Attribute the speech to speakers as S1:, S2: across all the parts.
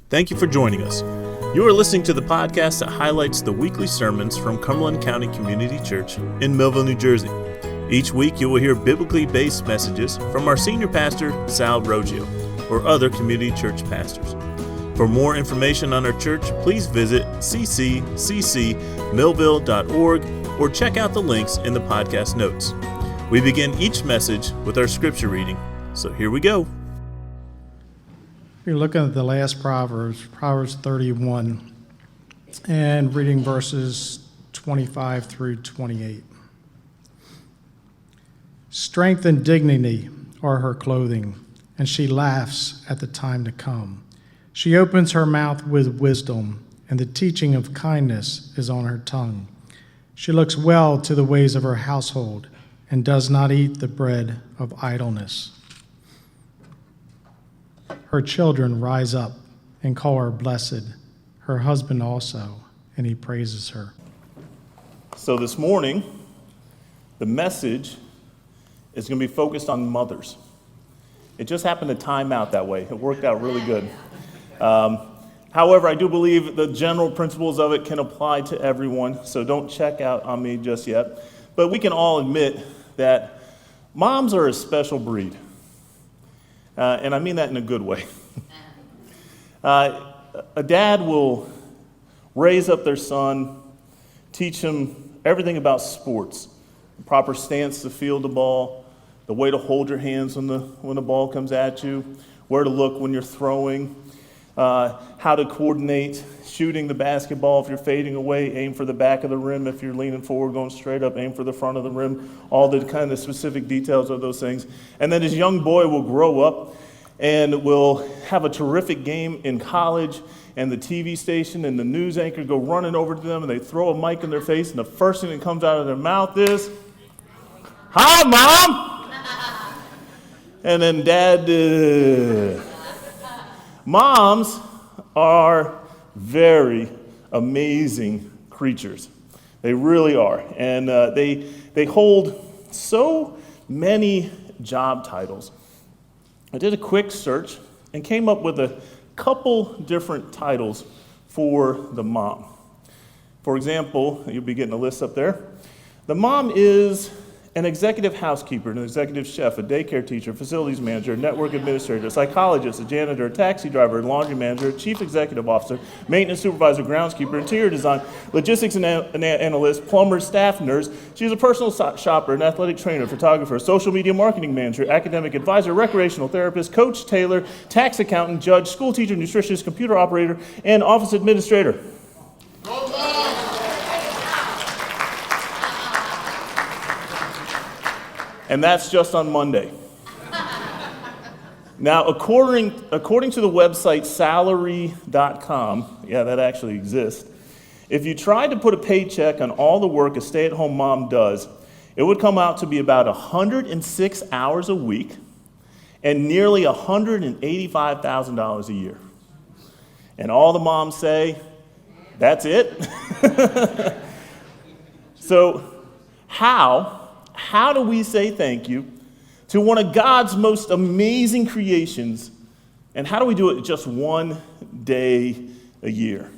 S1: Thank you for joining us. You are listening to the podcast that highlights the weekly sermons from Cumberland County Community Church in Millville, New Jersey. Each week you will hear biblically based messages from our senior pastor, Sal Roggio, or other community church pastors. For more information on our church, please visit cccmillville.org or check out the links in the podcast notes. We begin each message with our scripture reading, so here we go.
S2: We're looking at the last Proverbs 31, and reading verses 25 through 28. Strength and dignity are her clothing, and she laughs at the time to come. She opens her mouth with wisdom, and the teaching of kindness is on her tongue. She looks well to the ways of her household, and does not eat the bread of idleness. Her children rise up and call her blessed, her husband also, and he praises her.
S1: So this morning, the message is going to be focused on mothers. It just happened to time out that way. It worked out really good. However, I do believe the general principles of it can apply to everyone, so don't check out on me just yet. But we can all admit that moms are a special breed. And I mean that in a good way. A dad will raise up their son, teach him everything about sports, the proper stance to field the ball, the way to hold your hands when the ball comes at you, where to look when you're throwing, how to coordinate shooting the basketball if you're fading away, aim for the back of the rim if you're leaning forward, going straight up, aim for the front of the rim, all the kind of specific details of those things. And then this young boy will grow up and will have a terrific game in college, and the TV station and the news anchor go running over to them, and they throw a mic in their face, and the first thing that comes out of their mouth is, "Hi, Mom!" And then Dad, Moms are very amazing creatures. They really are. And they hold so many job titles. I did a quick search and came up with a couple different titles for the mom. For example, you'll be getting a list up there. The mom is an executive housekeeper, an executive chef, a daycare teacher, facilities manager, network administrator, a psychologist, a janitor, a taxi driver, a laundry manager, a chief executive officer, maintenance supervisor, groundskeeper, interior design, logistics analyst, plumber, staff nurse. She's a personal shopper, an athletic trainer, photographer, social media marketing manager, academic advisor, recreational therapist, coach, tailor, tax accountant, judge, school teacher, nutritionist, computer operator, and office administrator. And that's just on Monday. Now, according to the website salary.com, yeah, that actually exists, if you tried to put a paycheck on all the work a stay-at-home mom does, it would come out to be about 106 hours a week and nearly $185,000 a year. And all the moms say, that's it? So how do we say thank you to one of God's most amazing creations, and how do we do it just one day a year?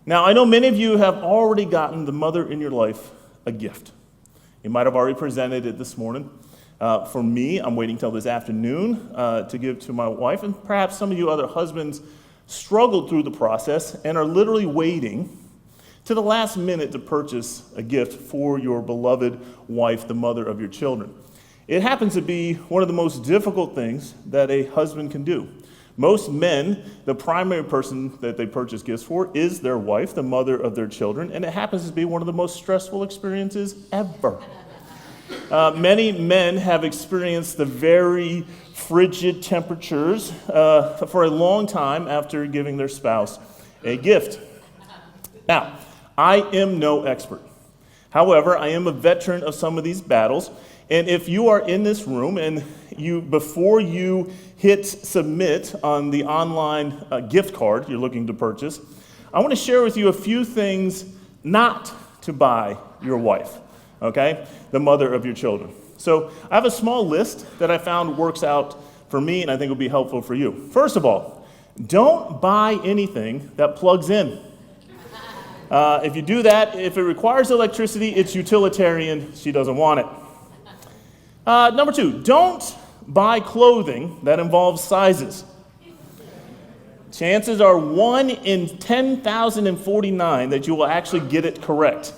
S1: Now, I know many of you have already gotten the mother in your life a gift. You might have already presented it this morning. For me, I'm waiting till this afternoon to give to my wife, and perhaps some of you other husbands struggled through the process and are literally waiting to the last minute to purchase a gift for your beloved wife, the mother of your children. It happens to be one of the most difficult things that a husband can do. Most men, the primary person that they purchase gifts for is their wife, the mother of their children, and it happens to be one of the most stressful experiences ever. Many men have experienced the very frigid temperatures for a long time after giving their spouse a gift. Now, I am no expert. However, I am a veteran of some of these battles, and if you are in this room and before you hit submit on the online gift card you're looking to purchase, I want to share with you a few things not to buy your wife, okay? The mother of your children. So I have a small list that I found works out for me and I think will be helpful for you. First of all, Don't buy anything that plugs in. If you do that, if it requires electricity, it's utilitarian. She doesn't want it. Number 2, don't buy clothing that involves sizes. Chances are 1 in 10,049 that you will actually get it correct.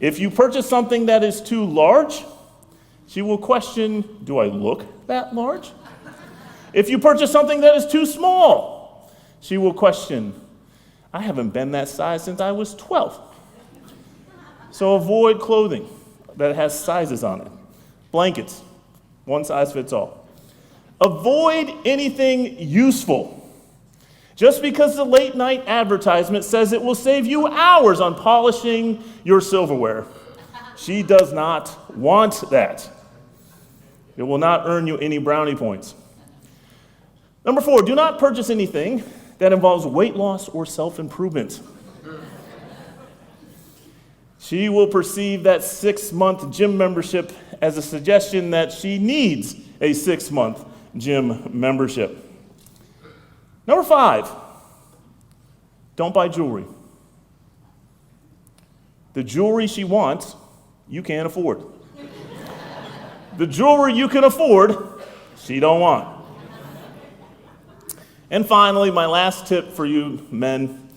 S1: If you purchase something that is too large, she will question, do I look that large? If you purchase something that is too small, she will question, I haven't been that size since I was 12. So avoid clothing that has sizes on it. Blankets, one size fits all. Avoid anything useful. Just because the late night advertisement says it will save you hours on polishing your silverware, she does not want that. It will not earn you any brownie points. Number 4, do not purchase anything that involves weight loss or self-improvement. She will perceive that 6-month gym membership as a suggestion that she needs a 6-month gym membership. Number 5, don't buy jewelry. The jewelry she wants, you can't afford. The jewelry you can afford, she don't want. And finally, my last tip for you men,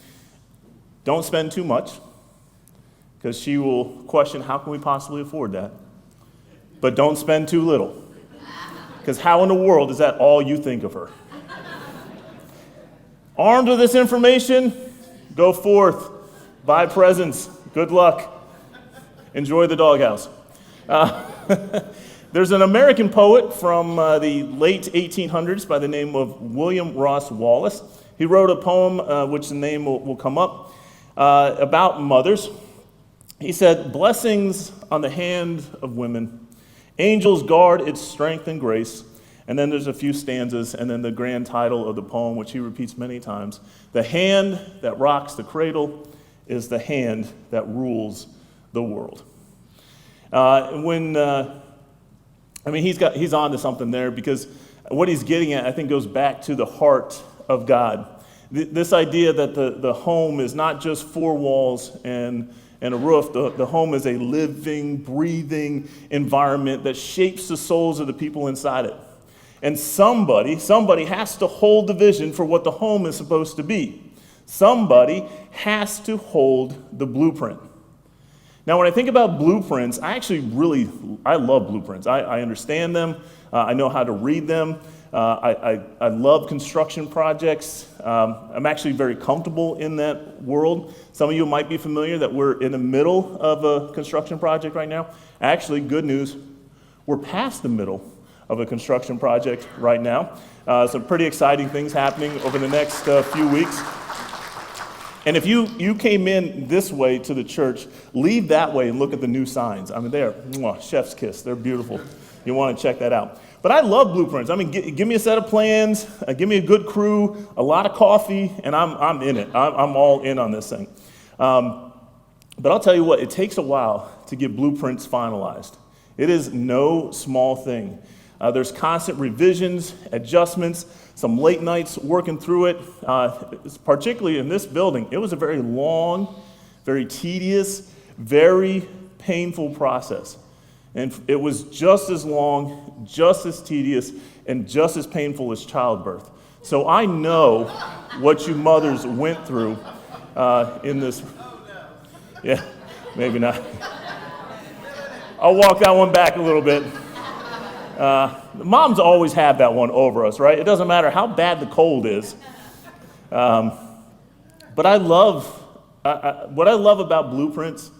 S1: don't spend too much, because she will question, how can we possibly afford that? But don't spend too little, because how in the world is that all you think of her? Armed with this information, go forth, buy presents, good luck, enjoy the doghouse. There's an American poet from the late 1800s by the name of William Ross Wallace. He wrote a poem, which the name will come up, about mothers. He said, blessings on the hand of women, angels guard its strength and grace. And then there's a few stanzas, and then the grand title of the poem, which he repeats many times. The hand that rocks the cradle is the hand that rules the world. He's on to something there, because what he's getting at, I think, goes back to the heart of God. This idea that the home is not just 4 walls and a roof. The home is a living, breathing environment that shapes the souls of the people inside it. And somebody has to hold the vision for what the home is supposed to be. Somebody has to hold the blueprint. Now, when I think about blueprints, I love blueprints. I understand them. I know how to read them. I love construction projects. I'm actually very comfortable in that world. Some of you might be familiar that we're in the middle of a construction project right now. Actually, good news, we're past the middle of a construction project right now. Some pretty exciting things happening over the next few weeks. And if you came in this way to the church, leave that way and look at the new signs. I mean, they are chef's kiss. They're beautiful. You want to check that out. But I love blueprints. I mean, give me a set of plans, give me a good crew, a lot of coffee, and I'm in it. I'm all in on this thing. But I'll tell you what, it takes a while to get blueprints finalized. It is no small thing. There's constant revisions, adjustments, some late nights working through it. Particularly in this building, it was a very long, very tedious, very painful process. And it was just as long, just as tedious, and just as painful as childbirth. So I know what you mothers went through in this. Yeah, maybe not. I'll walk that one back a little bit. Moms always have that one over us, right? It doesn't matter how bad the cold is. But what I love about blueprints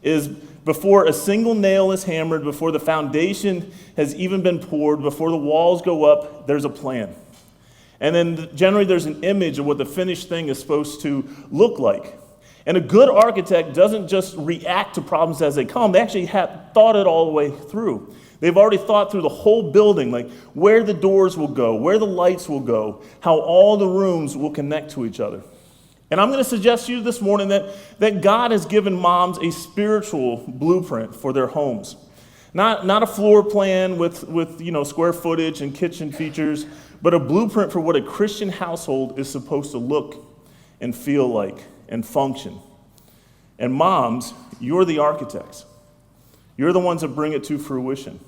S1: is before a single nail is hammered, before the foundation has even been poured, before the walls go up, there's a plan. And then generally there's an image of what the finished thing is supposed to look like. And a good architect doesn't just react to problems as they come. They actually have thought it all the way through. They've already thought through the whole building, like where the doors will go, where the lights will go, how all the rooms will connect to each other. And I'm going to suggest to you this morning that God has given moms a spiritual blueprint for their homes. Not a floor plan with square footage and kitchen features, but a blueprint for what a Christian household is supposed to look and feel like and function. And moms, you're the architects. You're the ones that bring it to fruition.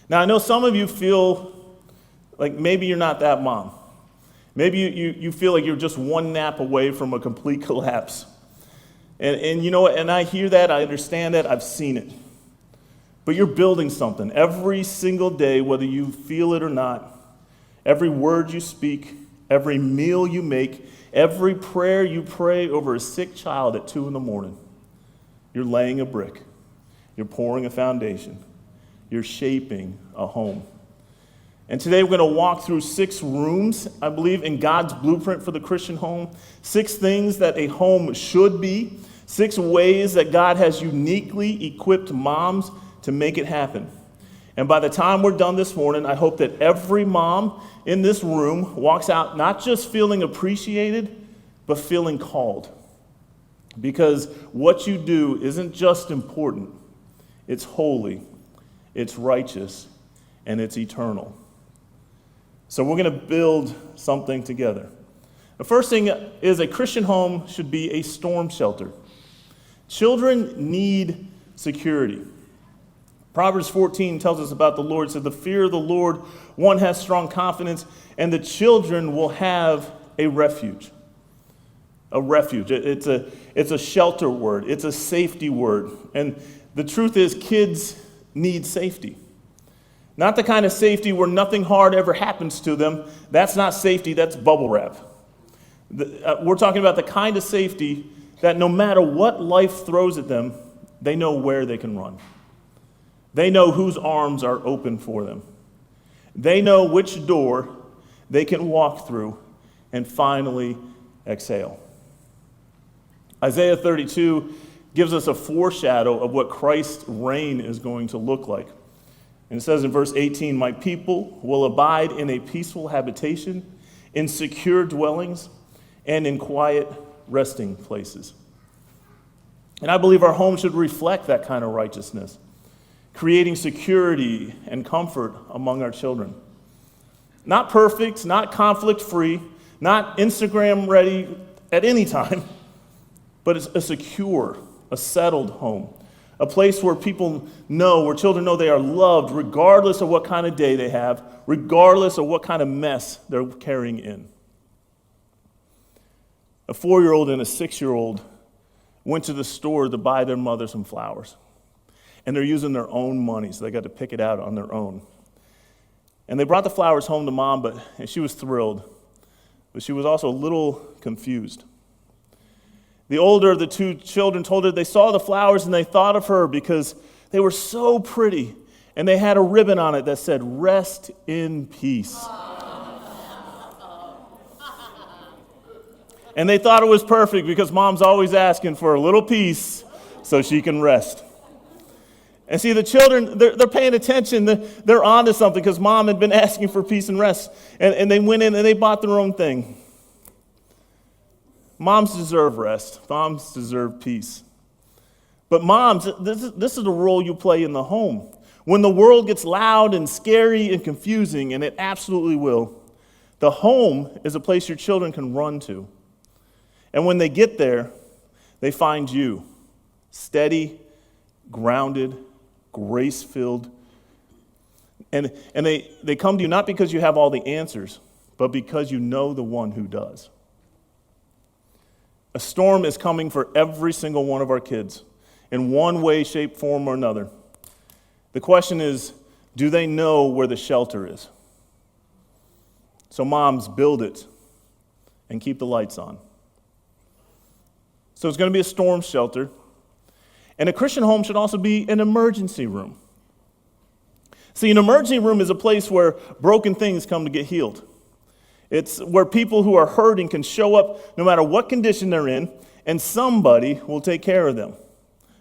S1: Now, I know some of you feel like maybe you're not that mom. Maybe you feel like you're just one nap away from a complete collapse. And you know what? And I hear that, I understand that, I've seen it. But you're building something every single day, whether you feel it or not. Every word you speak, every meal you make, every prayer you pray over a sick child at 2 a.m, you're laying a brick. You're pouring a foundation. You're shaping a home. And today we're going to walk through 6 rooms, I believe, in God's blueprint for the Christian home. 6 things that a home should be. 6 ways that God has uniquely equipped moms to make it happen. And by the time we're done this morning, I hope that every mom in this room walks out not just feeling appreciated, but feeling called. Because what you do isn't just important, it's holy, it's righteous, and it's eternal. So we're going to build something together. The first thing is a Christian home should be a storm shelter. Children need security. Proverbs 14 tells us about the Lord. It says, the fear of the Lord, one has strong confidence, and the children will have a refuge. A refuge. It's a shelter word. It's a safety word. And the truth is, kids need safety. Not the kind of safety where nothing hard ever happens to them. That's not safety, that's bubble wrap. We're talking about the kind of safety that no matter what life throws at them, they know where they can run. They know whose arms are open for them. They know which door they can walk through and finally exhale. Isaiah 32 gives us a foreshadow of what Christ's reign is going to look like. And it says in verse 18, my people will abide in a peaceful habitation, in secure dwellings, and in quiet resting places. And I believe our home should reflect that kind of righteousness, creating security and comfort among our children. Not perfect, not conflict-free, not Instagram-ready at any time, but it's a secure, a settled home. A place where people know, where children know they are loved regardless of what kind of day they have, regardless of what kind of mess they're carrying in. A 4-year-old and a 6-year-old went to the store to buy their mother some flowers. And they're using their own money, so they got to pick it out on their own. And they brought the flowers home to mom, and she was thrilled. But she was also a little confused. The older of the 2 children told her they saw the flowers and they thought of her because they were so pretty. And they had a ribbon on it that said, rest in peace. And they thought it was perfect because mom's always asking for a little peace so she can rest. And see, the children, they're paying attention. They're on to something because mom had been asking for peace and rest. And they went in and they bought their own thing. Moms deserve rest. Moms deserve peace. But moms, this is the role you play in the home. When the world gets loud and scary and confusing, and it absolutely will, the home is a place your children can run to. And when they get there, they find you, steady, grounded, grace-filled. And they come to you not because you have all the answers, but because you know the one who does. A storm is coming for every single one of our kids in one way, shape, form, or another. The question is, do they know where the shelter is? So moms, build it and keep the lights on. So it's going to be a storm shelter. And a Christian home should also be an emergency room. See, an emergency room is a place where broken things come to get healed. It's where people who are hurting can show up no matter what condition they're in, and somebody will take care of them.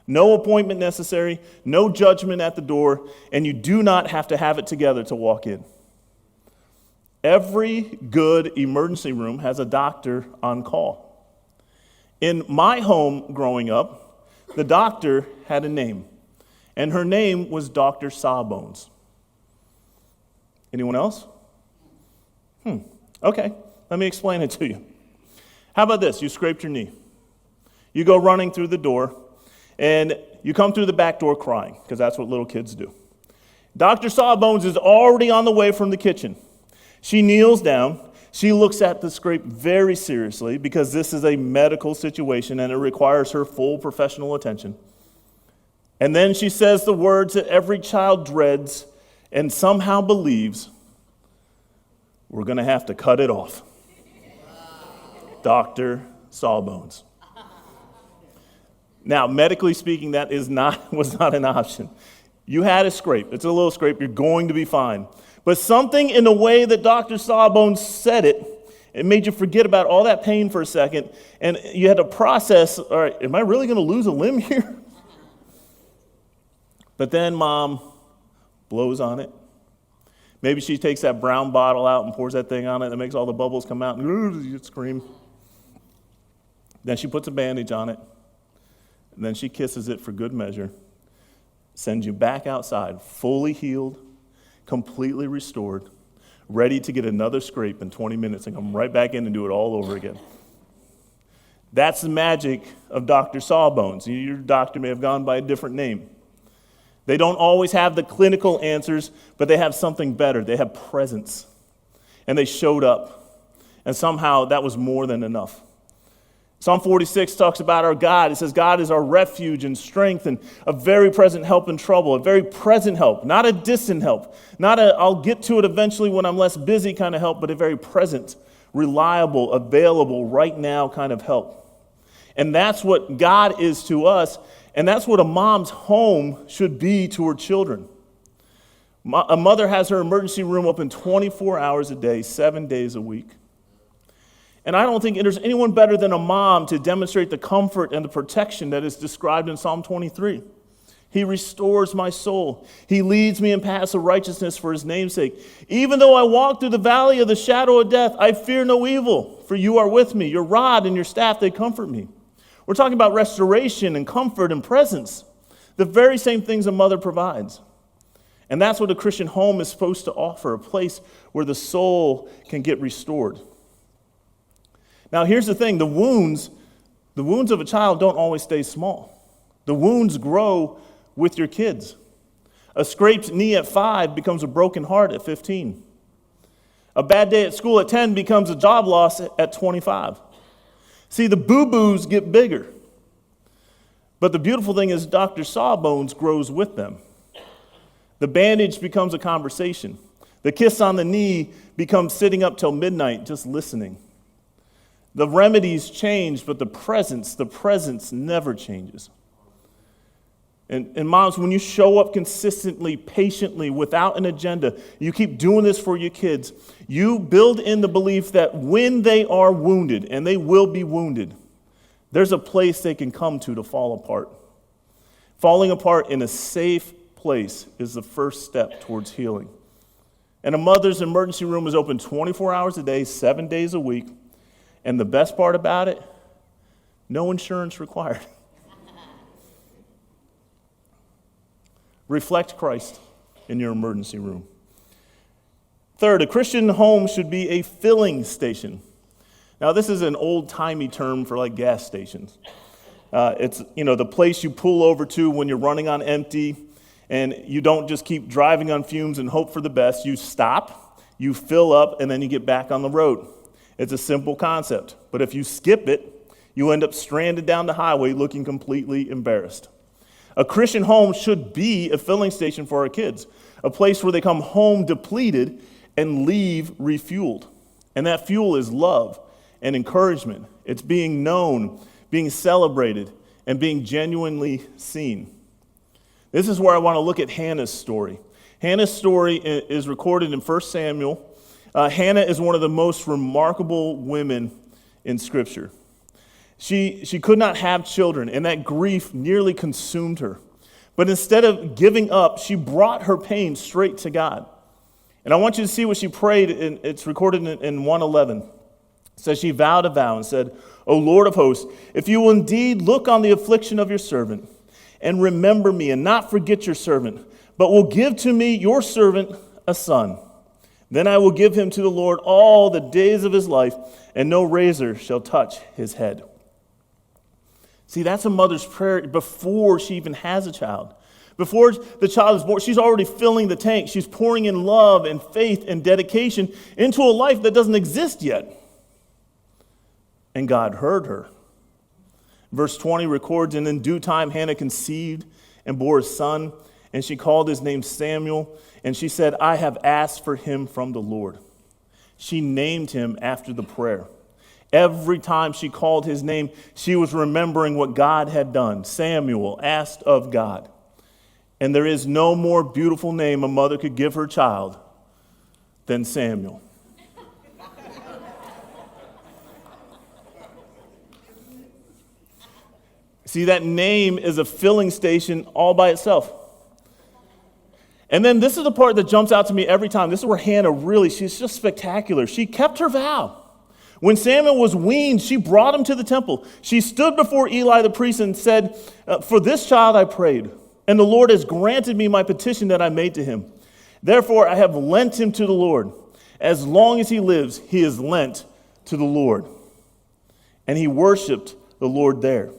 S1: No appointment necessary, no judgment at the door, and you do not have to have it together to walk in. Every good emergency room has a doctor on call. In my home growing up, the doctor had a name, and her name was Dr. Sawbones. Anyone else? Okay, let me explain it to you. How about this? You scraped your knee. You go running through the door, and you come through the back door crying, because that's what little kids do. Dr. Sawbones is already on the way from the kitchen. She kneels down. She looks at the scrape very seriously, because this is a medical situation, and it requires her full professional attention. And then she says the words that every child dreads and somehow believes, "We're going to have to cut it off." Dr. Sawbones. Now, medically speaking, that was not an option. You had a scrape. It's a little scrape. You're going to be fine. But something in the way that Dr. Sawbones said it made you forget about all that pain for a second, and you had to process, all right, am I really going to lose a limb here? But then Mom blows on it. Maybe she takes that brown bottle out and pours that thing on it that makes all the bubbles come out, and you scream. Then she puts a bandage on it, and then she kisses it for good measure, sends you back outside, fully healed, completely restored, ready to get another scrape in 20 minutes and come right back in and do it all over again. That's the magic of Dr. Sawbones. Your doctor may have gone by a different name. They don't always have the clinical answers, but they have something better. They have presence. And they showed up. And somehow that was more than enough. Psalm 46 talks about our God. It says, God is our refuge and strength and a very present help in trouble, a very present help, not a distant help, not a I'll get to it eventually when I'm less busy kind of help, but a very present, reliable, available, right now kind of help. And that's what God is to us, and that's what a mom's home should be to her children. A mother has her emergency room open 24 hours a day, 7 days a week. And I don't think there's anyone better than a mom to demonstrate the comfort and the protection that is described in Psalm 23. He restores my soul. He leads me in paths of righteousness for his name's sake. Even though I walk through the valley of the shadow of death, I fear no evil, for you are with me. Your rod and your staff, they comfort me. We're talking about restoration and comfort and presence, the very same things a mother provides. And that's what a Christian home is supposed to offer, a place where the soul can get restored. Now, here's the thing. The wounds of a child don't always stay small. The wounds grow with your kids. A scraped knee at 5 becomes a broken heart at 15. A bad day at school at 10 becomes a job loss at 25. See, the boo-boos get bigger. But the beautiful thing is Dr. Sawbones grows with them. The bandage becomes a conversation. The kiss on the knee becomes sitting up till midnight just listening. The remedies change, but the presence never changes. And moms, when you show up consistently, patiently, without an agenda, you keep doing this for your kids, you build in the belief that when they are wounded, and they will be wounded, there's a place they can come to fall apart. Falling apart in a safe place is the first step towards healing. And a mother's emergency room is open 24 hours a day, 7 days a week. And the best part about it, no insurance required. Reflect Christ in your emergency room. Third, a Christian home should be a filling station. Now, this is an old-timey term for like gas stations. It's the place you pull over to when you're running on empty, and you don't just keep driving on fumes and hope for the best. You stop, you fill up, and then you get back on the road. It's a simple concept, but if you skip it, you end up stranded down the highway looking completely embarrassed. A Christian home should be a filling station for our kids, a place where they come home depleted and leave refueled. And that fuel is love and encouragement. It's being known, being celebrated, and being genuinely seen. This is where I want to look at Hannah's story. Hannah's story is recorded in 1 Samuel. Hannah is one of the most remarkable women in Scripture. She could not have children, and that grief nearly consumed her. But instead of giving up, she brought her pain straight to God. And I want you to see what she prayed, and it's recorded in 1:11. It says, she vowed a vow and said, O Lord of hosts, if you will indeed look on the affliction of your servant, and remember me, and not forget your servant, but will give to me, your servant, a son. Then I will give him to the Lord all the days of his life, and no razor shall touch his head. See, that's a mother's prayer before she even has a child. Before the child is born, she's already filling the tank. She's pouring in love and faith and dedication into a life that doesn't exist yet. And God heard her. Verse 20 records, and in due time Hannah conceived and bore a son, and she called his name Samuel, and she said, I have asked for him from the Lord. She named him after the prayer. Every time she called his name, she was remembering what God had done. Samuel asked of God. And there is no more beautiful name a mother could give her child than Samuel. See, that name is a filling station all by itself. And then this is the part that jumps out to me every time. This is where Hannah she's just spectacular. She kept her vow. When Samuel was weaned, she brought him to the temple. She stood before Eli the priest and said, for this child I prayed, and the Lord has granted me my petition that I made to him. Therefore I have lent him to the Lord. As long as he lives, he is lent to the Lord. And he worshiped the Lord there.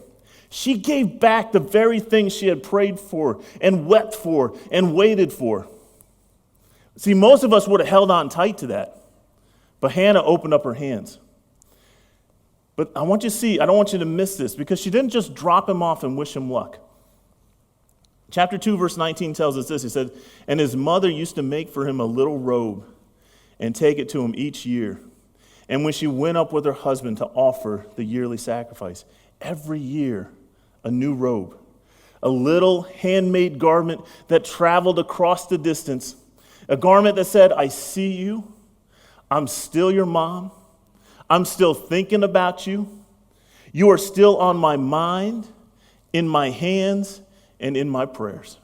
S1: She gave back the very thing she had prayed for and wept for and waited for. See, most of us would have held on tight to that. But Hannah opened up her hands. But I want you to see, I don't want you to miss this, because she didn't just drop him off and wish him luck. Chapter 2, verse 19 tells us this. He said, and his mother used to make for him a little robe and take it to him each year. And when she went up with her husband to offer the yearly sacrifice, every year, a new robe, a little handmade garment that traveled across the distance, a garment that said, I see you, I'm still your mom, I'm still thinking about you, you are still on my mind, in my hands, and in my prayers.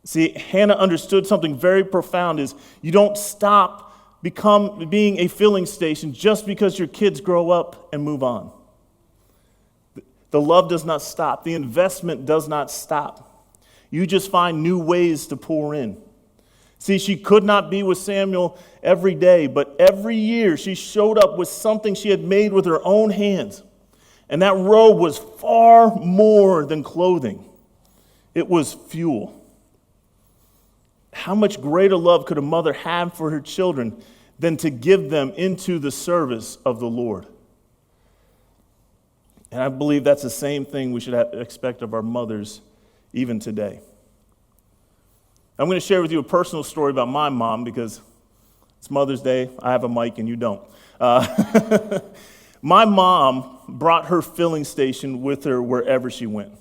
S1: See, Hannah understood something very profound is you don't stop being a filling station just because your kids grow up and move on. The love does not stop. The investment does not stop. You just find new ways to pour in. See, she could not be with Samuel every day, but every year she showed up with something she had made with her own hands. And that robe was far more than clothing. It was fuel. How much greater love could a mother have for her children than to give them into the service of the Lord? And I believe that's the same thing we should expect of our mothers even today. I'm going to share with you a personal story about my mom because it's Mother's Day. I have a mic and you don't. My mom brought her filling station with her wherever she went.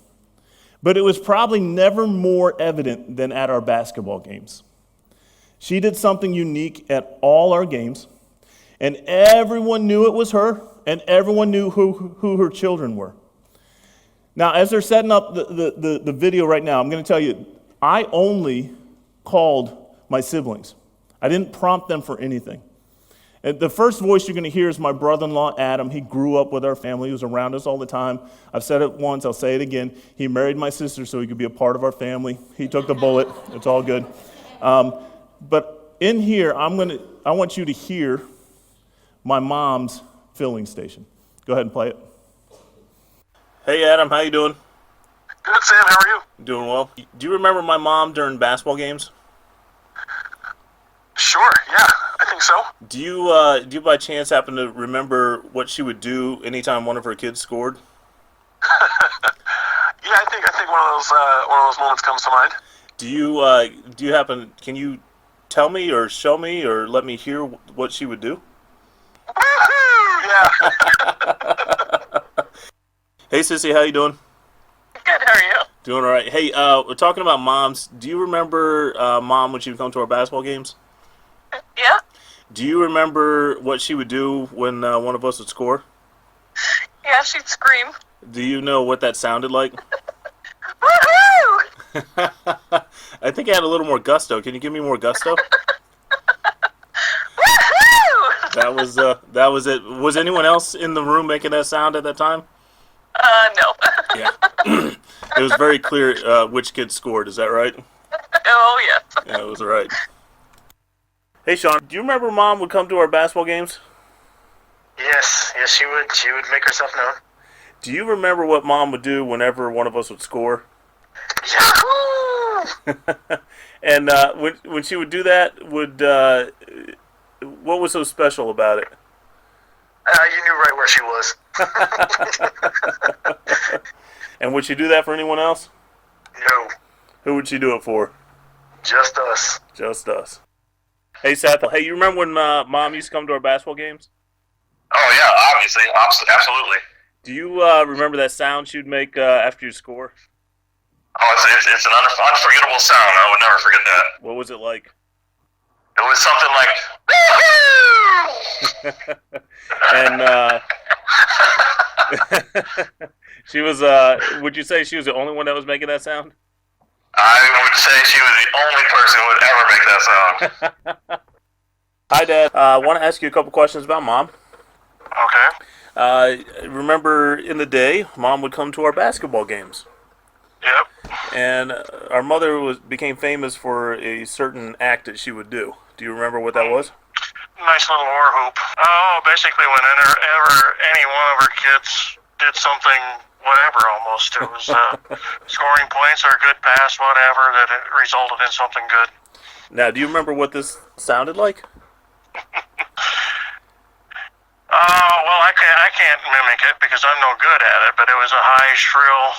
S1: But it was probably never more evident than at our basketball games. She did something unique at all our games, and everyone knew it was her, and everyone knew who her children were. Now, as they're setting up the video right now, I'm going to tell you, I only called my siblings. I didn't prompt them for anything. And the first voice you're going to hear is my brother-in-law, Adam. He grew up with our family. He was around us all the time. I've said it once. I'll say it again. He married my sister so he could be a part of our family. He took the bullet. It's all good. But in here, I want you to hear my mom's filling station. Go ahead and play it. Hey, Adam. How you doing?
S3: Good, Sam. How are you?
S1: Doing well. Do you remember my mom during basketball games?
S3: Sure, yeah, I think so.
S1: Do you by chance happen to remember what she would do anytime one of her kids scored?
S3: Yeah, I think one of those moments comes to mind.
S1: Do you happen? Can you tell me or show me or let me hear what she would do?
S3: Woohoo! Yeah.
S1: Hey, Sissy, how you doing?
S4: Good, how are you?
S1: Doing all right. Hey, we're talking about moms. Do you remember Mom when she would come to our basketball games?
S4: Yeah?
S1: Do you remember what she would do when one of us would score?
S4: Yeah, she'd scream.
S1: Do you know what that sounded like?
S4: Woohoo!
S1: I think I had a little more gusto. Can you give me more gusto?
S4: Woohoo!
S1: That was it. Was anyone else in the room making that sound at that time?
S4: No.
S1: Yeah. It was very clear which kid scored. Is that right?
S4: Oh, yes.
S1: Yeah, it was right. Hey, Sean, do you remember Mom would come to our basketball games?
S3: Yes, she would. She would make herself known.
S1: Do you remember what Mom would do whenever one of us would score?
S3: Yahoo!
S1: And when she would do that, what was so special about it?
S3: You knew right where she was.
S1: And would she do that for anyone else?
S3: No,
S1: Who would she do it for?
S3: just us.
S1: Just us. Hey, Seth. Hey, you remember when Mom used to come to our basketball games?
S3: Oh yeah, obviously, absolutely.
S1: Do you remember that sound she'd make after you score?
S3: Oh, it's an unforgettable sound. I would never forget that.
S1: What was it like?
S3: It was something like,
S1: And she was. Would you say she was the only one that was making that sound?
S3: I would say she was the only person who would ever make that sound.
S1: Hi, Dad. I want to ask you a couple questions about Mom.
S3: Okay.
S1: Remember in the day, Mom would come to our basketball games.
S3: Yep.
S1: And our mother became famous for a certain act that she would do. Do you remember what that was?
S3: Nice little war hoop. Oh, basically whenever any one of her kids did something, whatever almost. It was scoring points or a good pass, whatever, that it resulted in something good.
S1: Now, do you remember what this sounded like?
S3: Well, I can't mimic it because I'm no good at it, but it was a high, shrill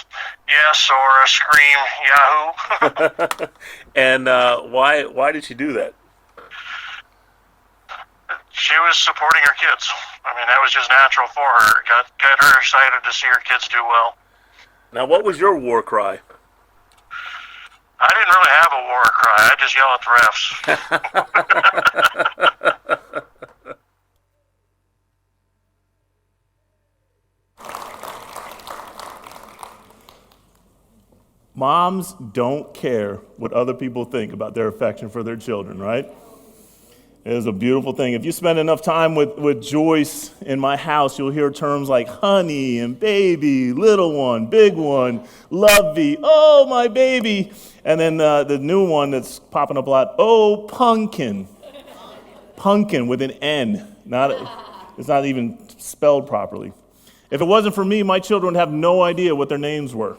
S3: yes or a scream Yahoo.
S1: And why did she do that?
S3: She was supporting her kids. I mean, that was just natural for her. Got her excited to see her kids do well.
S1: Now, what was your war cry?
S3: I didn't really have a war cry. I just yell at the refs.
S1: Moms don't care what other people think about their affection for their children, right? It is a beautiful thing. If you spend enough time with Joyce in my house, you'll hear terms like honey and baby, little one, big one, lovey, oh, my baby. And then the new one that's popping up a lot, oh, pumpkin. Pumpkin with an N. It's not even spelled properly. If it wasn't for me, my children would have no idea what their names were.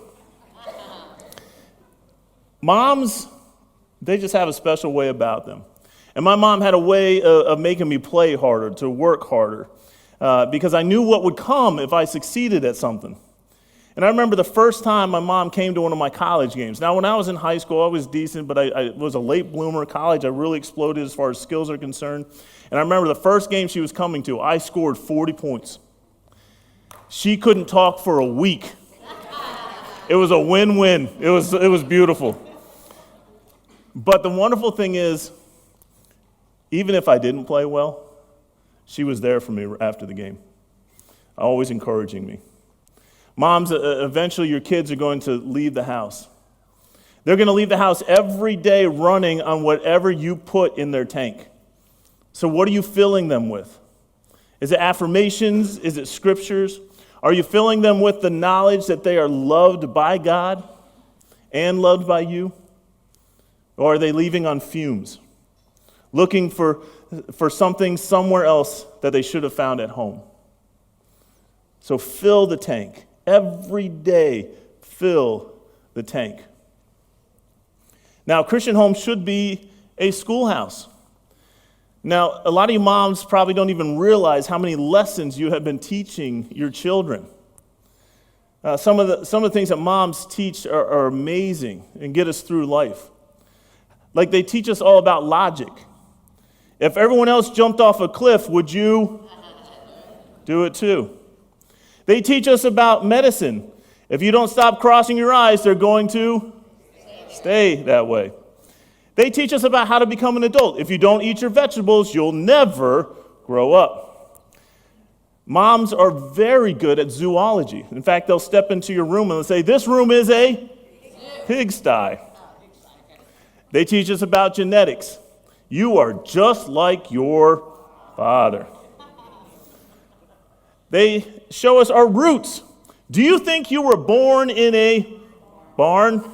S1: Moms, they just have a special way about them. And my mom had a way of making me play harder, to work harder, because I knew what would come if I succeeded at something. And I remember the first time my mom came to one of my college games. Now, when I was in high school, I was decent, but I was a late bloomer. College, I really exploded as far as skills are concerned. And I remember the first game she was coming to, I scored 40 points. She couldn't talk for a week. It was a win-win. It was beautiful. But the wonderful thing is, even if I didn't play well, she was there for me after the game, always encouraging me. Moms, eventually your kids are going to leave the house. They're going to leave the house every day running on whatever you put in their tank. So what are you filling them with? Is it affirmations? Is it scriptures? Are you filling them with the knowledge that they are loved by God and loved by you? Or are they leaving on fumes, looking for something somewhere else that they should have found at home? So fill the tank. Every day, fill the tank. Now, Christian home should be a schoolhouse. Now, a lot of you moms probably don't even realize how many lessons you have been teaching your children. Some of the things that moms teach are amazing and get us through life. Like they teach us all about logic. If everyone else jumped off a cliff, would you do it too? They teach us about medicine. If you don't stop crossing your eyes, they're going to stay that way. They teach us about how to become an adult. If you don't eat your vegetables, you'll never grow up. Moms are very good at zoology. In fact, they'll step into your room and they'll say, this room is a pigsty. They teach us about genetics. You are just like your father. They show us our roots. Do you think you were born in a barn?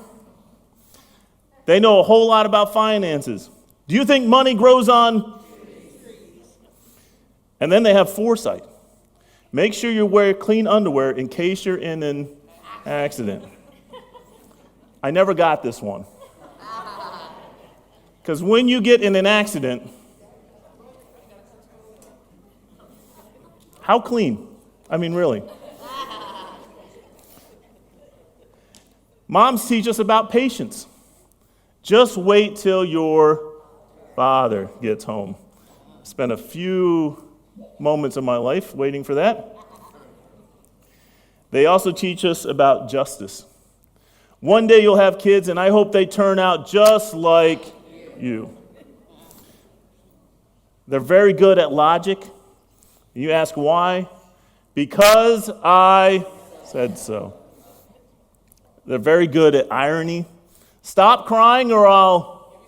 S1: They know a whole lot about finances. Do you think money grows on And then they have foresight. Make sure you wear clean underwear in case you're in an accident. I never got this one. Because when you get in an accident, how clean? I mean, really. Moms teach us about patience. Just wait till your father gets home. Spent a few moments of my life waiting for that. They also teach us about justice. One day you'll have kids, and I hope they turn out just like you. They're very good at logic. You ask why? Because I said so. They're very good at irony. Stop crying or I'll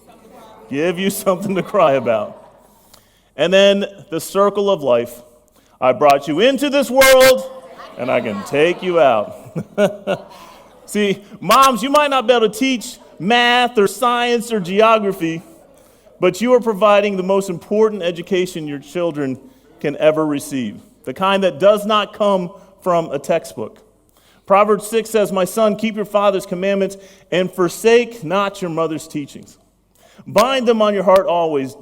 S1: give you something to cry about. And then the circle of life. I brought you into this world, and I can take you out. See, moms, you might not be able to teach math or science or geography, but you are providing the most important education your children can ever receive, the kind that does not come from a textbook. Proverbs 6 says, my son, keep your father's commandments and forsake not your mother's teachings. Bind them on your heart always.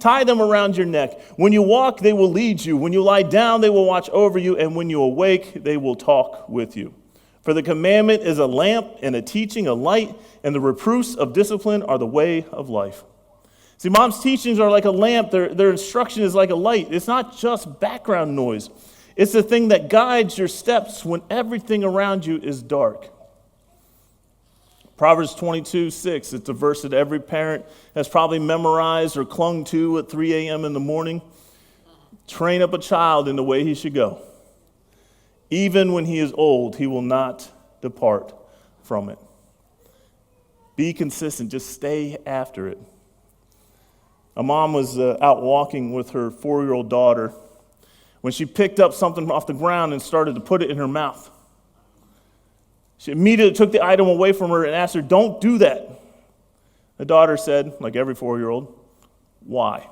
S1: Tie them around your neck. When you walk, they will lead you. When you lie down, they will watch over you. And when you awake, they will talk with you. For the commandment is a lamp and a teaching, a light, and the reproofs of discipline are the way of life. See, mom's teachings are like a lamp. Their instruction is like a light. It's not just background noise. It's the thing that guides your steps when everything around you is dark. Proverbs 22:6, it's a verse that every parent has probably memorized or clung to at 3 a.m. in the morning. Train up a child in the way he should go. Even when he is old, he will not depart from it. Be consistent. Just stay after it. A mom was out walking with her 4-year-old daughter when she picked up something off the ground and started to put it in her mouth. She immediately took the item away from her and asked her, don't do that. The daughter said, like every 4-year-old, why?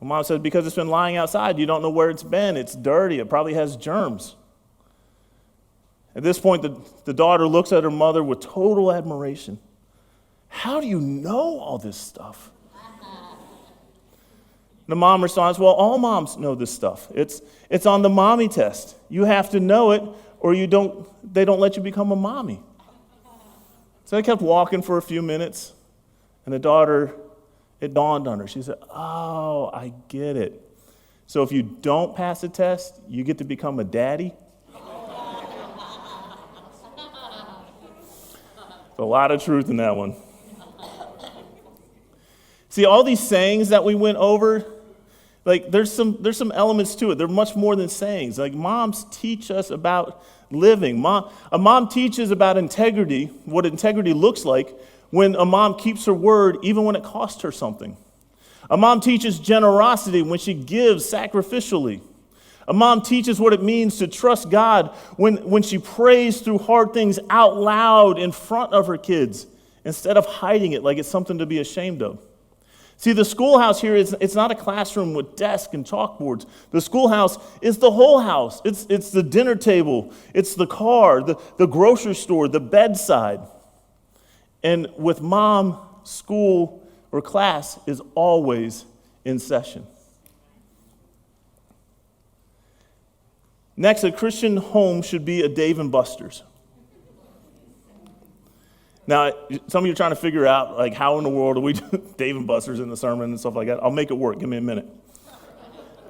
S1: The mom said, because it's been lying outside. You don't know where it's been. It's dirty. It probably has germs. At this point, the daughter looks at her mother with total admiration. How do you know all this stuff? The mom responds, well, all moms know this stuff. It's on the mommy test. You have to know it or they don't let you become a mommy. So they kept walking for a few minutes, and the daughter, it dawned on her. She said, oh, I get it. So if you don't pass the test, you get to become a daddy? There's a lot of truth in that one. See, all these sayings that we went over, like there's some elements to it. They're much more than sayings. Like moms teach us about living. A mom teaches about integrity, what integrity looks like when a mom keeps her word even when it costs her something. A mom teaches generosity when she gives sacrificially. A mom teaches what it means to trust God when she prays through hard things out loud in front of her kids instead of hiding it like it's something to be ashamed of. See, the schoolhouse here it's not a classroom with desks and chalkboards. The schoolhouse is the whole house. It's the dinner table. It's the car, the grocery store, the bedside. And with mom, school or class is always in session. Next, a Christian home should be a Dave & Buster's. Now, some of you are trying to figure out, like, how in the world do we do Dave & Buster's in the sermon and stuff like that? I'll make it work. Give me a minute.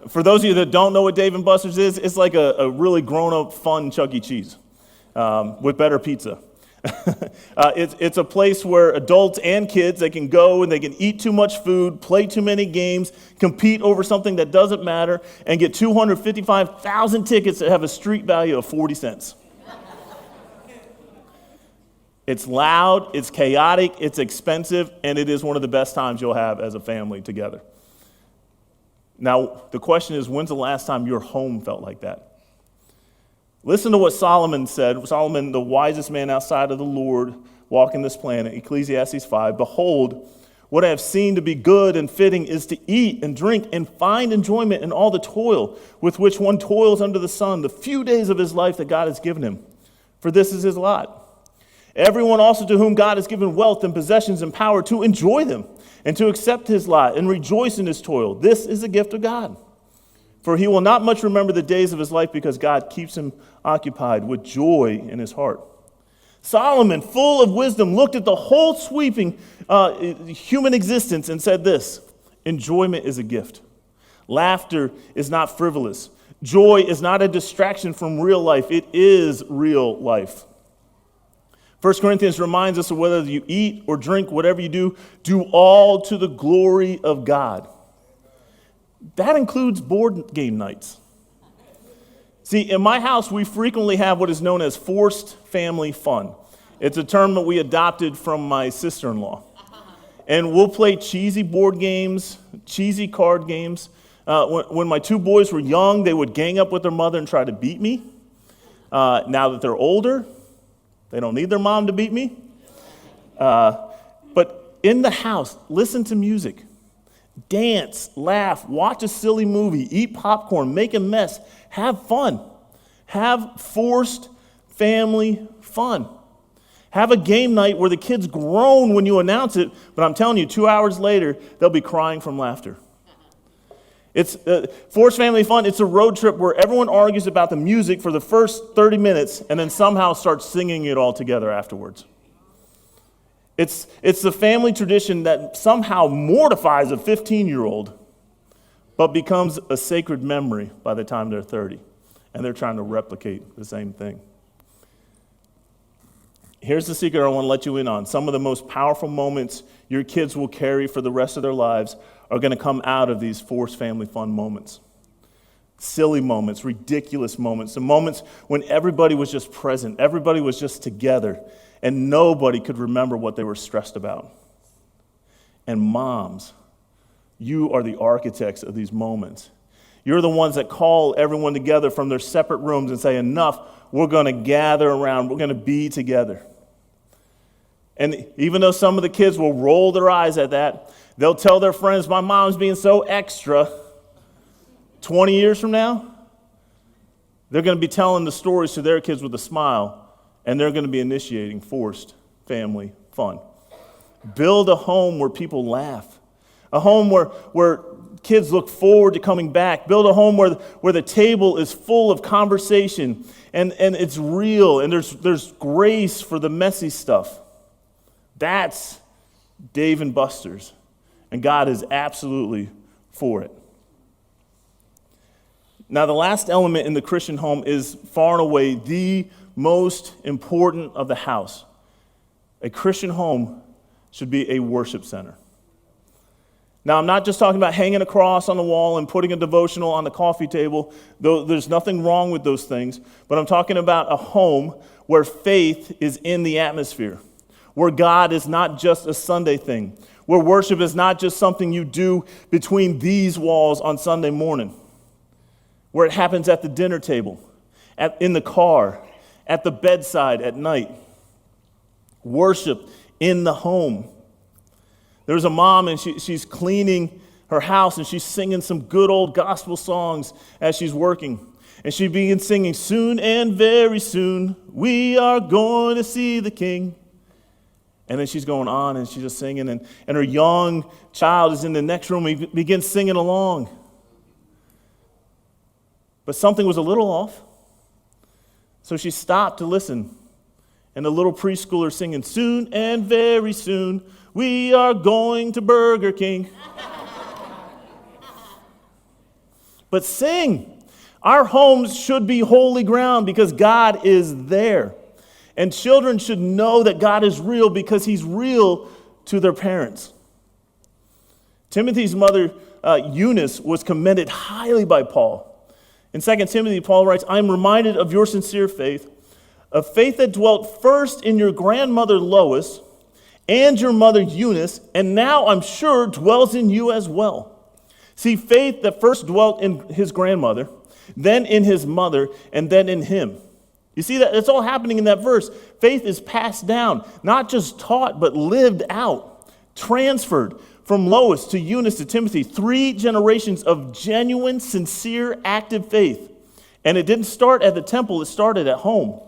S1: For those of you that don't know what Dave & Buster's is, it's like a really grown-up, fun Chuck E. Cheese with better pizza. It's a place where adults and kids, they can go and they can eat too much food, play too many games, compete over something that doesn't matter, and get 255,000 tickets that have a street value of 40 cents. It's loud, it's chaotic, it's expensive, and it is one of the best times you'll have as a family together. Now, the question is, when's the last time your home felt like that? Listen to what Solomon said. Solomon, the wisest man outside of the Lord, walking this planet, Ecclesiastes 5. Behold, What I have seen to be good and fitting is to eat and drink and find enjoyment in all the toil with which one toils under the sun, the few days of his life that God has given him. For this is his lot. Everyone also to whom God has given wealth and possessions and power to enjoy them and to accept his lot and rejoice in his toil. This is a gift of God. For he will not much remember the days of his life because God keeps him occupied with joy in his heart. Solomon, full of wisdom, looked at the whole sweeping human existence and said this: enjoyment is a gift. Laughter is not frivolous. Joy is not a distraction from real life. It is real life. 1 Corinthians reminds us of whether you eat or drink, whatever you do all to the glory of God. That includes board game nights. See, in my house, we frequently have what is known as forced family fun. It's a term that we adopted from my sister-in-law. And we'll play cheesy board games, cheesy card games. When my two boys were young, they would gang up with their mother and try to beat me. Now that they're older, they don't need their mom to beat me. But in the house, listen to music. Dance, laugh, watch a silly movie, eat popcorn, make a mess, have fun. Have forced family fun. Have a game night where the kids groan when you announce it, but I'm telling you, 2 hours later, they'll be crying from laughter. It's forced family fun. It's a road trip where everyone argues about the music for the first 30 minutes and then somehow starts singing it all together afterwards. It's the family tradition that somehow mortifies a 15-year-old, but becomes a sacred memory by the time they're 30, and they're trying to replicate the same thing. Here's the secret I want to let you in on. Some of the most powerful moments your kids will carry for the rest of their lives are going to come out of these forced family fun moments. Silly moments, ridiculous moments, the moments when everybody was just present, everybody was just together, and nobody could remember what they were stressed about. And moms, you are the architects of these moments. You're the ones that call everyone together from their separate rooms and say, enough, we're going to gather around, we're going to be together. And even though some of the kids will roll their eyes at that, they'll tell their friends, my mom's being so extra. 20 years from now, they're going to be telling the stories to their kids with a smile, and they're going to be initiating forced family fun. Build a home where people laugh. A home where kids look forward to coming back. Build a home where the table is full of conversation and it's real and there's grace for the messy stuff. That's Dave and Buster's. And God is absolutely for it. Now, the last element in the Christian home is far and away the most important of the house. A Christian home should be a worship center. Now, I'm not just talking about hanging a cross on the wall and putting a devotional on the coffee table, though there's nothing wrong with those things, but I'm talking about a home where faith is in the atmosphere, where God is not just a Sunday thing, where worship is not just something you do between these walls on Sunday morning, where it happens at the dinner table, in the car, at the bedside at night. Worship in the home. There's a mom and she's cleaning her house and she's singing some good old gospel songs as she's working. And she begins singing, soon and very soon we are going to see the King. And then she's going on and she's just singing and her young child is in the next room and he begins singing along. But something was a little off. So she stopped to listen. And the little preschooler singing, soon and very soon, we are going to Burger King. But sing. Our homes should be holy ground because God is there. And children should know that God is real because he's real to their parents. Timothy's mother, Eunice, was commended highly by Paul. In 2 Timothy, Paul writes, I am reminded of your sincere faith, a faith that dwelt first in your grandmother Lois and your mother Eunice, and now I'm sure dwells in you as well. See, faith that first dwelt in his grandmother, then in his mother, and then in him. You see that? It's all happening in that verse. Faith is passed down, not just taught, but lived out transferred from Lois to Eunice to Timothy, 3 generations of genuine, sincere, active faith. And it didn't start at the temple, it started at home.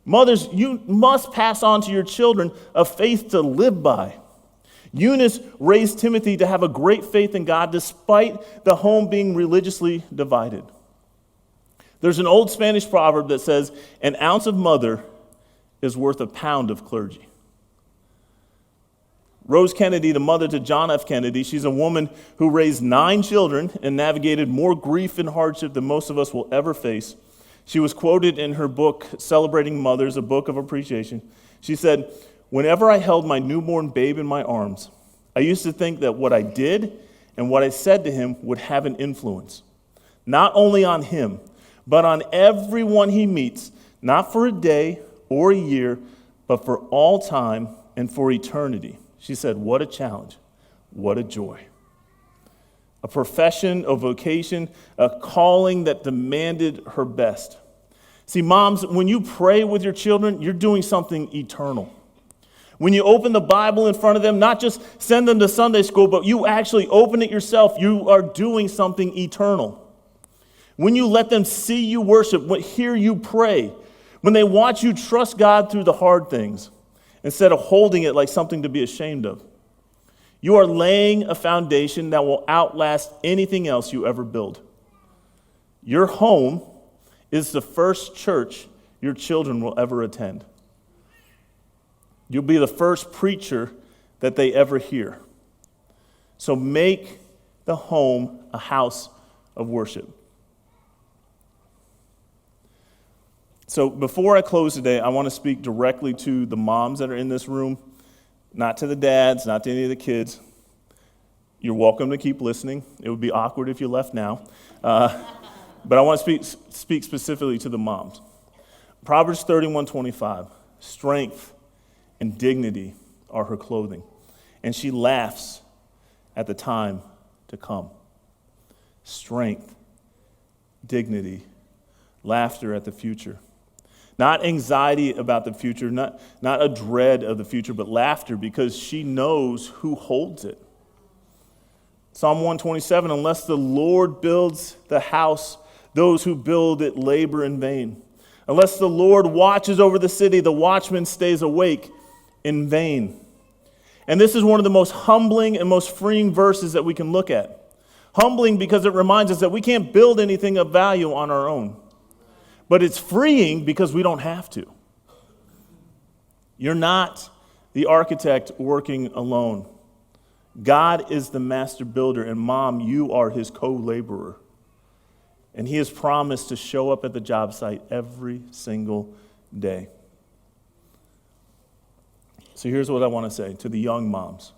S1: Mothers, you must pass on to your children a faith to live by. Eunice raised Timothy to have a great faith in God despite the home being religiously divided. There's an old Spanish proverb that says, an ounce of mother is worth a pound of clergy. Rose Kennedy, the mother to John F. Kennedy, she's a woman who raised 9 children and navigated more grief and hardship than most of us will ever face. She was quoted in her book, Celebrating Mothers, a book of appreciation. She said, whenever I held my newborn babe in my arms, I used to think that what I did and what I said to him would have an influence, not only on him, but on everyone he meets, not for a day or a year, but for all time and for eternity. She said, what a challenge, what a joy. A profession, a vocation, a calling that demanded her best. See, moms, when you pray with your children, you're doing something eternal. When you open the Bible in front of them, not just send them to Sunday school, but you actually open it yourself, you are doing something eternal. When you let them see you worship, hear you pray, when they watch you trust God through the hard things, instead of holding it like something to be ashamed of, you are laying a foundation that will outlast anything else you ever build. Your home is the first church your children will ever attend. You'll be the first preacher that they ever hear. So make the home a house of worship. So before I close today, I want to speak directly to the moms that are in this room, not to the dads, not to any of the kids. You're welcome to keep listening. It would be awkward if you left now. But I want to speak specifically to the moms. Proverbs 31:25, strength and dignity are her clothing, and she laughs at the time to come. Strength, dignity, laughter at the future. Not anxiety about the future, not a dread of the future, but laughter because she knows who holds it. Psalm 127, unless the Lord builds the house, those who build it labor in vain. Unless the Lord watches over the city, the watchman stays awake in vain. And this is one of the most humbling and most freeing verses that we can look at. Humbling because it reminds us that we can't build anything of value on our own. But it's freeing because we don't have to. You're not the architect working alone. God is the master builder, and mom, you are his co-laborer. And he has promised to show up at the job site every single day. So here's what I want to say to the young moms.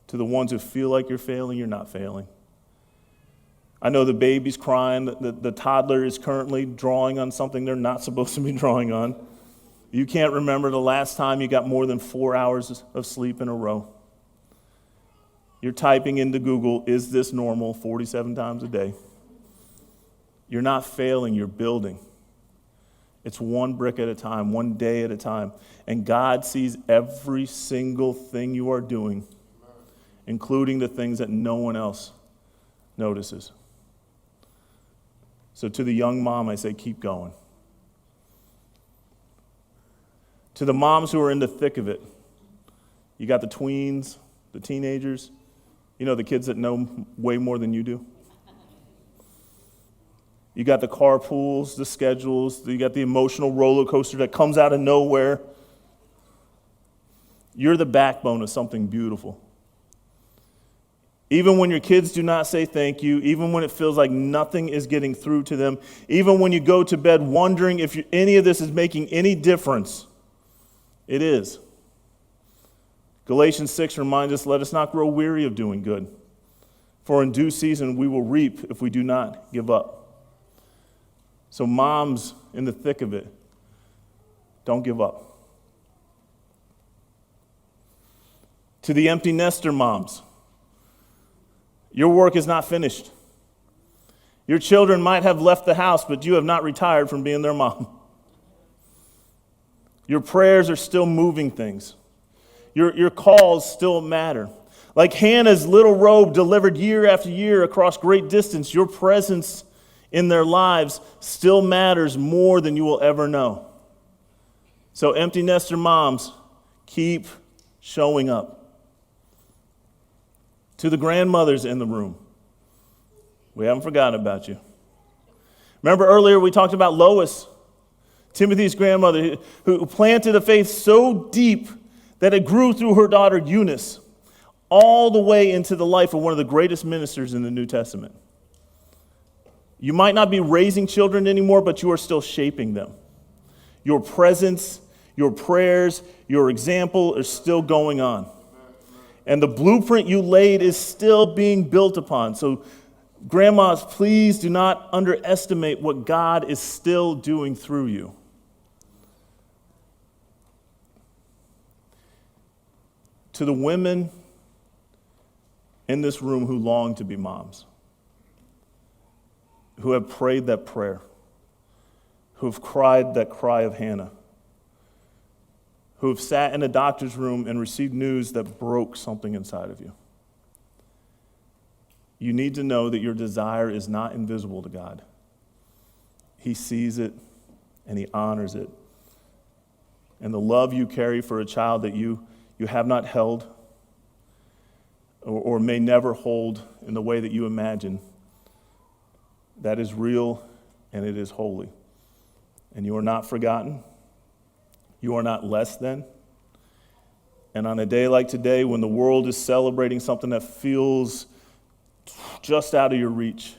S1: To the ones who feel like you're failing, you're not failing. I know the baby's crying, the toddler is currently drawing on something they're not supposed to be drawing on. You can't remember the last time you got more than 4 hours of sleep in a row. You're typing into Google, is this normal, 47 times a day. You're not failing, you're building. It's one brick at a time, one day at a time. And God sees every single thing you are doing, including the things that no one else notices. So to the young mom, I say, keep going. To the moms who are in the thick of it, you got the tweens, the teenagers, the kids that know way more than you do. You got the carpools, the schedules, you got the emotional roller coaster that comes out of nowhere. You're the backbone of something beautiful. Even when your kids do not say thank you, even when it feels like nothing is getting through to them, even when you go to bed wondering if any of this is making any difference, it is. Galatians 6 reminds us, let us not grow weary of doing good, for in due season we will reap if we do not give up. So moms in the thick of it, don't give up. To the empty nester moms, your work is not finished. Your children might have left the house, but you have not retired from being their mom. Your prayers are still moving things. Your calls still matter. Like Hannah's little robe delivered year after year across great distance, your presence in their lives still matters more than you will ever know. So empty nester moms, keep showing up. To the grandmothers in the room, we haven't forgotten about you. Remember earlier we talked about Lois, Timothy's grandmother, who planted a faith so deep that it grew through her daughter Eunice, all the way into the life of one of the greatest ministers in the New Testament. You might not be raising children anymore, but you are still shaping them. Your presence, your prayers, your example are still going on. And the blueprint you laid is still being built upon. So, grandmas, please do not underestimate what God is still doing through you. To the women in this room who long to be moms, who have prayed that prayer, who have cried that cry of Hannah, who have sat in a doctor's room and received news that broke something inside of you. You need to know that your desire is not invisible to God. He sees it and he honors it. And the love you carry for a child that you have not held or may never hold in the way that you imagine, that is real and it is holy. And you are not forgotten. You are not less than. And on a day like today, when the world is celebrating something that feels just out of your reach,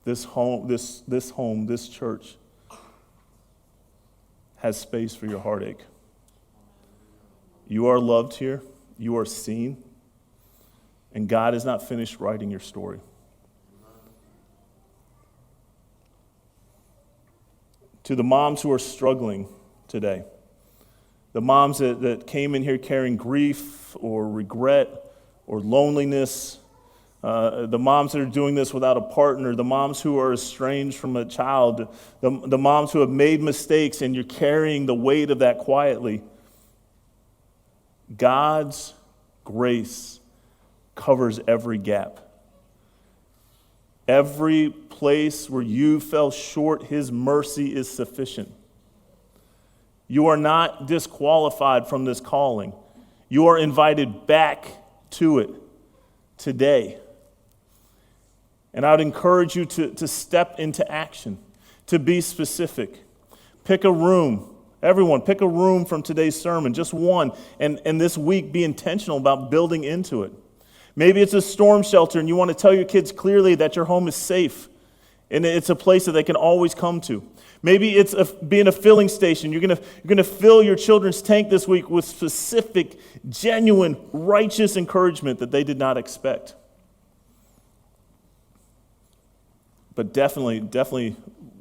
S1: this home, this church has space for your heartache. You are loved here. You are seen. And God is not finished writing your story. To the moms who are struggling today, the moms that came in here carrying grief or regret or loneliness, the moms that are doing this without a partner, the moms who are estranged from a child, the moms who have made mistakes and you're carrying the weight of that quietly. God's grace covers every gap. Every place where you fell short, His mercy is sufficient. You are not disqualified from this calling. You are invited back to it today. And I would encourage you to step into action, to be specific. Pick a room. Everyone, pick a room from today's sermon, just one, and this week be intentional about building into it. Maybe it's a storm shelter and you want to tell your kids clearly that your home is safe and it's a place that they can always come to. Maybe it's being a filling station. You're gonna fill your children's tank this week with specific, genuine, righteous encouragement that they did not expect. But definitely,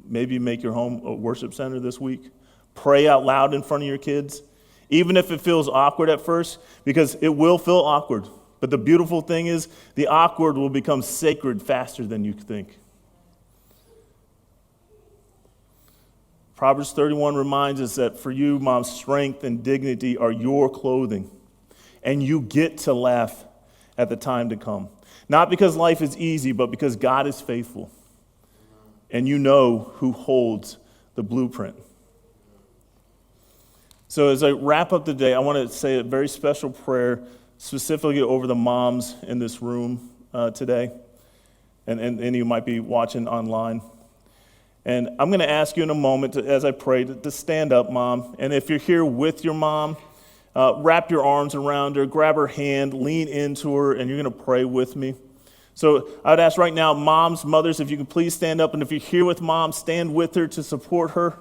S1: maybe make your home a worship center this week. Pray out loud in front of your kids, even if it feels awkward at first, because it will feel awkward. But the beautiful thing is, the awkward will become sacred faster than you think. Proverbs 31 reminds us that for you, Mom, strength and dignity are your clothing. And you get to laugh at the time to come. Not because life is easy, but because God is faithful. And you know who holds the blueprint. So as I wrap up the day, I want to say a very special prayer specifically over the moms in this room today. And you might be watching online. And I'm going to ask you in a moment, as I pray, to stand up, Mom. And if you're here with your mom, wrap your arms around her, grab her hand, lean into her, and you're going to pray with me. So I would ask right now, moms, mothers, if you can please stand up. And if you're here with Mom, stand with her to support her.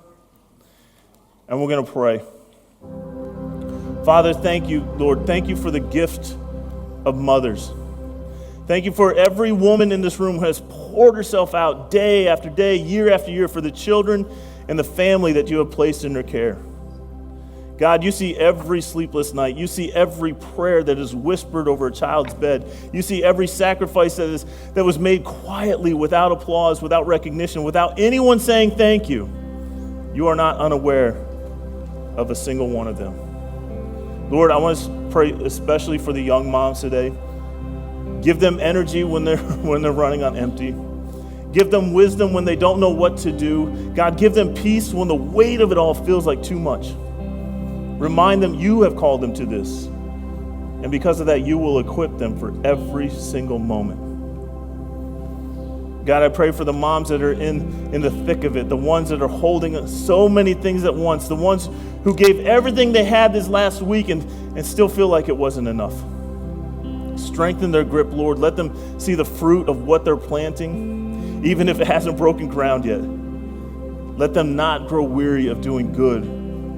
S1: And we're going to pray. Father, thank you, Lord. Thank you for the gift of mothers. Thank you for every woman in this room who has poured herself out day after day, year after year for the children and the family that you have placed in their care. God, you see every sleepless night. You see every prayer that is whispered over a child's bed. You see every sacrifice that was made quietly, without applause, without recognition, without anyone saying thank you. You are not unaware of a single one of them. Lord, I want to pray especially for the young moms today. Give them energy when they're running on empty. Give them wisdom when they don't know what to do. God, give them peace when the weight of it all feels like too much. Remind them you have called them to this. And because of that, you will equip them for every single moment. God, I pray for the moms that are in the thick of it, the ones that are holding so many things at once, the ones who gave everything they had this last week and still feel like it wasn't enough. Strengthen their grip, Lord. Let them see the fruit of what they're planting, even if it hasn't broken ground yet. Let them not grow weary of doing good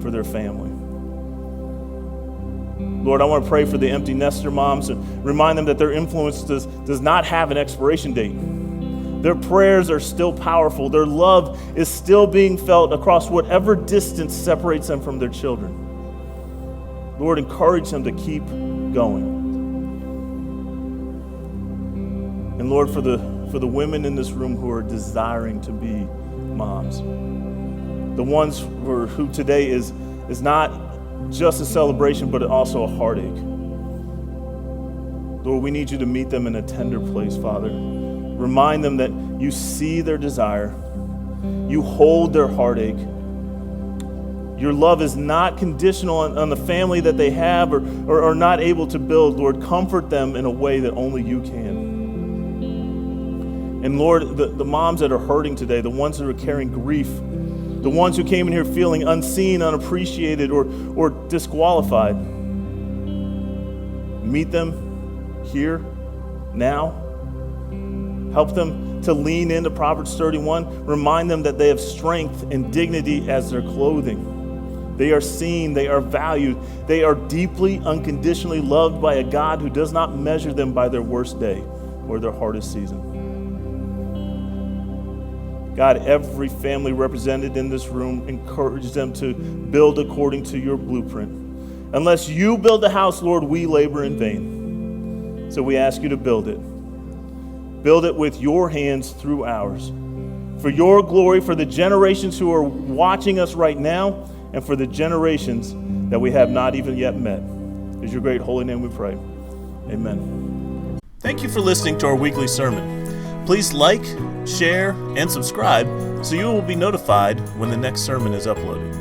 S1: for their family. Lord, I want to pray for the empty nester moms and remind them that their influence does not have an expiration date. Their prayers are still powerful. Their love is still being felt across whatever distance separates them from their children. Lord, encourage them to keep going. And Lord, for the women in this room who are desiring to be moms, the ones who today is not just a celebration, but also a heartache. Lord, we need you to meet them in a tender place, Father. Remind them that you see their desire. You hold their heartache. Your love is not conditional on the family that they have or are not able to build. Lord, comfort them in a way that only you can. And Lord, the moms that are hurting today, the ones that are carrying grief, the ones who came in here feeling unseen, unappreciated, or disqualified, meet them here, now. Help them to lean into Proverbs 31. Remind them that they have strength and dignity as their clothing. They are seen, they are valued, they are deeply, unconditionally loved by a God who does not measure them by their worst day or their hardest season. God, every family represented in this room, encourage them to build according to your blueprint. Unless you build the house, Lord, we labor in vain. So we ask you to build it. Build it with your hands through ours. For your glory, for the generations who are watching us right now, and for the generations that we have not even yet met. In your great holy name we pray. Amen. Thank you for listening to our weekly sermon. Please like, share, and subscribe so you will be notified when the next sermon is uploaded.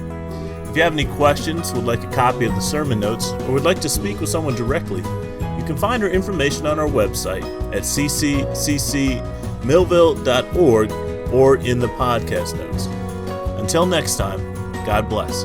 S1: If you have any questions, would like a copy of the sermon notes, or would like to speak with someone directly, you can find our information on our website at cccmillville.org or in the podcast notes. Until next time, God bless.